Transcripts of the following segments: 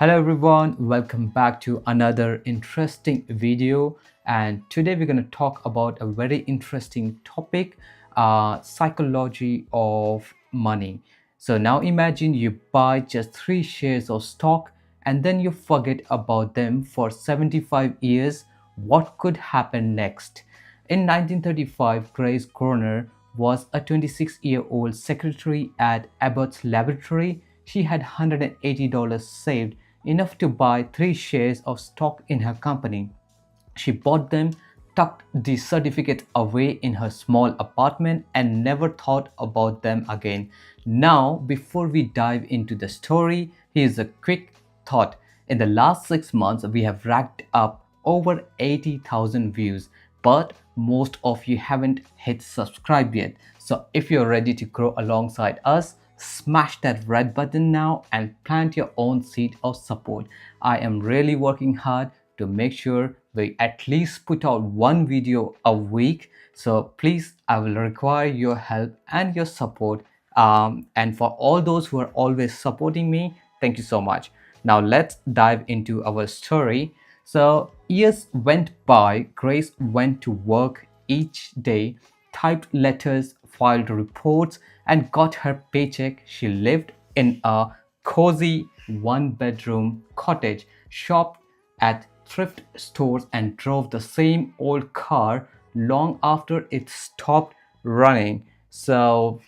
Hello everyone, welcome back to another interesting video. And today we're going to talk about a very interesting topic, psychology of money. So now imagine you buy just 3 shares of stock and then you forget about them for 75 years. What could happen next? In 1935, Grace Groner was a 26-year-old secretary at Abbott's laboratory. She had $180 saved, enough to buy 3 shares of stock in her company. She bought them, tucked the certificate away in her small apartment, and never thought about them again. Now, before we dive into the story, here's a quick thought. In the last 6 months, we have racked up over 80,000 views, but most of you haven't hit subscribe yet. So, if you're ready to grow alongside us, smash that red button now and plant your own seed of support. I am really working hard to make sure we at least put out one video a week. So please, I will require your help and your support. And for all those who are always supporting me, thank you so much. Now let's dive into our story. So years went by. Grace went to work each day, typed letters, filed reports, and got her paycheck. She lived in a cozy one-bedroom cottage, shopped at thrift stores, and drove the same old car long after it stopped running. So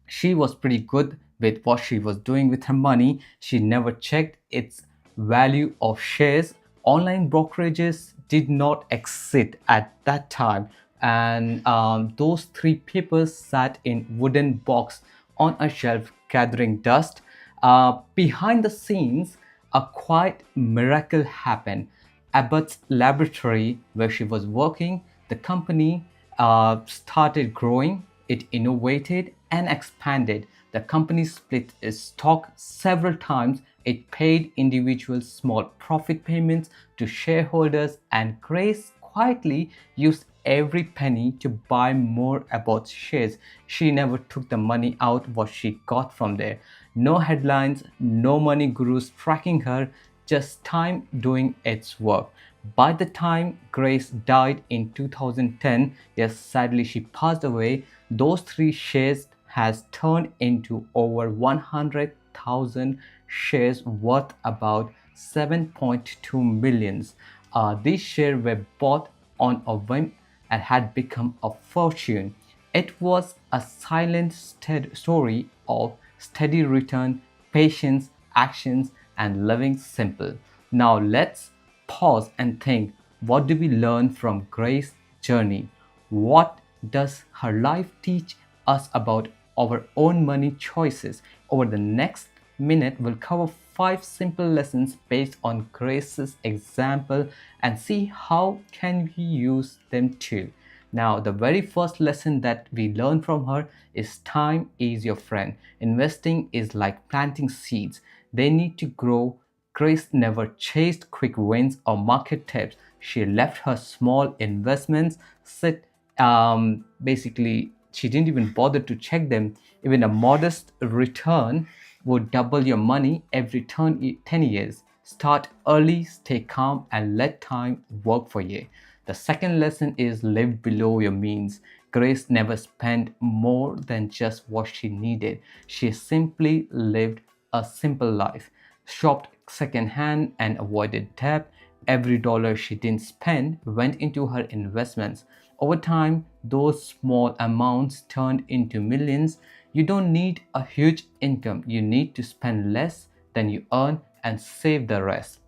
she was pretty good with what she was doing with her money. She never checked its value of shares. Online brokerages did not exist at that time, and those three papers sat in wooden box on a shelf gathering dust. Behind the scenes, a quiet miracle happened. Abbott's laboratory, where she was working, the company started growing. It innovated and expanded. The company split its stock several times. It paid individuals small profit payments to shareholders, and Grace quietly used every penny to buy more Abbott shares. She never took the money out what she got from there. No headlines, no money gurus tracking her, just time doing its work. By the time Grace died in 2010, yes, sadly she passed away, those 3 shares has turned into over 100,000 shares worth about 7.2 millions. These shares were bought on a whim and had become a fortune. It was a silent story of steady return, patience, actions, and living simple. Now let's pause and think, what do we learn from Grace's journey? What does her life teach us about our own money choices? Over the next minute, we'll cover 5 simple lessons based on Grace's example and see how can we use them too. Now, the very first lesson that we learn from her is time is your friend. Investing is like planting seeds. They need to grow. Grace never chased quick wins or market tips. She left her small investments sit. Basically, she didn't even bother to check them. Even a modest return would double your money every 10 years. Start early, stay calm, and let time work for you. The second lesson is live below your means. Grace never spent more than just what she needed. She simply lived a simple life, shopped secondhand, and avoided debt. Every dollar she didn't spend went into her investments. Over time, those small amounts turned into millions. You don't need a huge income, you need to spend less than you earn and save the rest.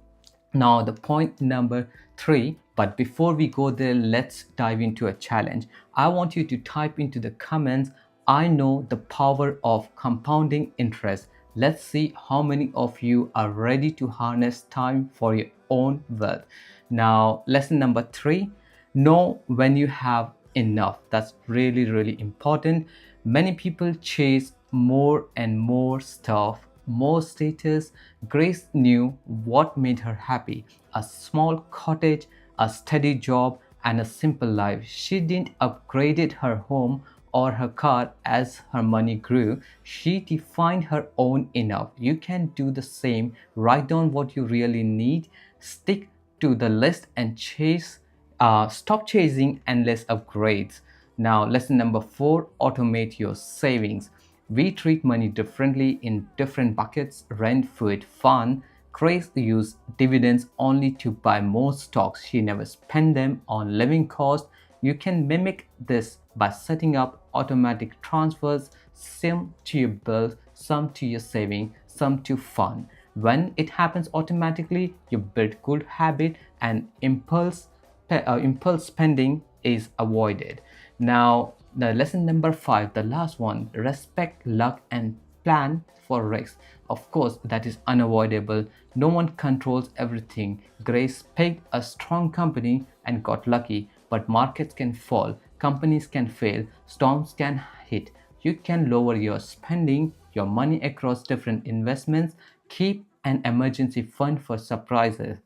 Now, the point number 3, but before we go there, let's dive into a challenge. I want you to type into the comments, I know the power of compounding interest. Let's see how many of you are ready to harness time for your own wealth. Now, lesson number 3, know when you have enough. That's really, really important. Many people chase more and more stuff, more status. Grace knew what made her happy: a small cottage, a steady job, and a simple life. She didn't upgrade her home or her car as her money grew. She defined her own enough. You can do the same. Write down what you really need, stick to the list, and stop chasing endless upgrades. Now, lesson number 4, automate your savings. We treat money differently in different buckets: rent, food, fun. Grace used dividends only to buy more stocks. She never spent them on living costs. You can mimic this by setting up automatic transfers, some to your bills, some to your saving, some to fun. When it happens automatically, you build good habit, and impulse spending is avoided. Now, the lesson number 5, the last one: respect luck and plan for risks. Of course, that is unavoidable. No one controls everything. Grace picked a strong company and got lucky, but markets can fall, companies can fail, storms can hit. You can lower your spending, your money across different investments, keep an emergency fund for surprises,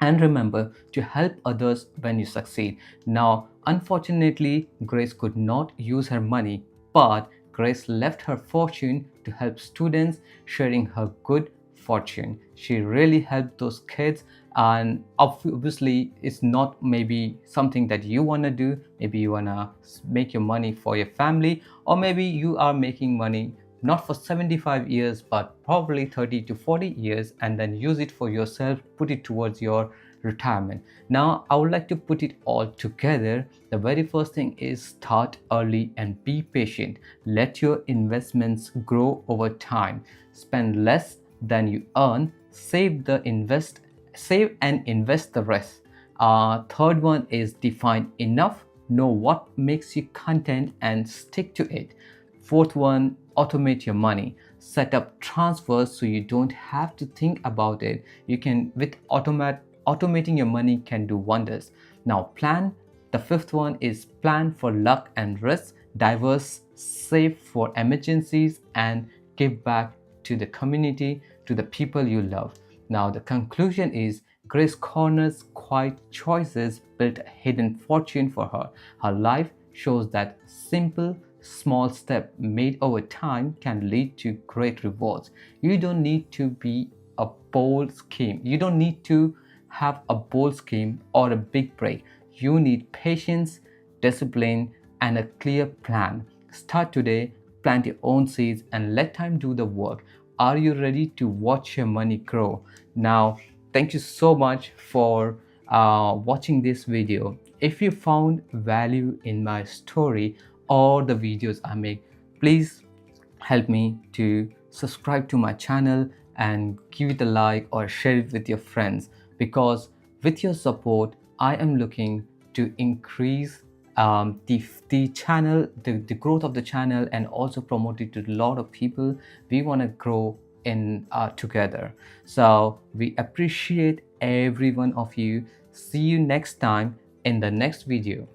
and remember to help others when you succeed. Now, unfortunately, Grace could not use her money, but Grace left her fortune to help students, sharing her good fortune. She really helped those kids, and obviously, it's not maybe something that you want to do. Maybe you want to make your money for your family, or maybe you are making money not for 75 years but probably 30 to 40 years, and then use it for yourself, put it towards your retirement. Now, I would like to put it all together. The very first thing is start early and be patient. Let your investments grow over time. Spend less than you earn. Save and invest the rest. Third one is define enough. Know what makes you content and stick to it. Fourth one, automate your money. Set up transfers so you don't have to think about it. You can, with automating your money can do wonders. Now, plan. The fifth one is plan for luck and risk. Diverse, save for emergencies, and give back to the community, to the people you love. Now, the conclusion is Grace Corner's quiet choices built a hidden fortune for her. Her life shows that simple, small step made over time can lead to great rewards. You don't need to be a bold scheme. You don't need to have a bold scheme or a big break. You need patience, discipline, and a clear plan. Start today, plant your own seeds, and let time do the work. Are you ready to watch your money grow? Now, thank you so much for watching this video. If you found value in my story or the videos I make, please help me to subscribe to my channel and give it a like or share it with your friends, because with your support I am looking to increase the channel, the growth of the channel, and also promote it to a lot of people. We want to grow in together. So we appreciate every one of you. See you next time in the next video.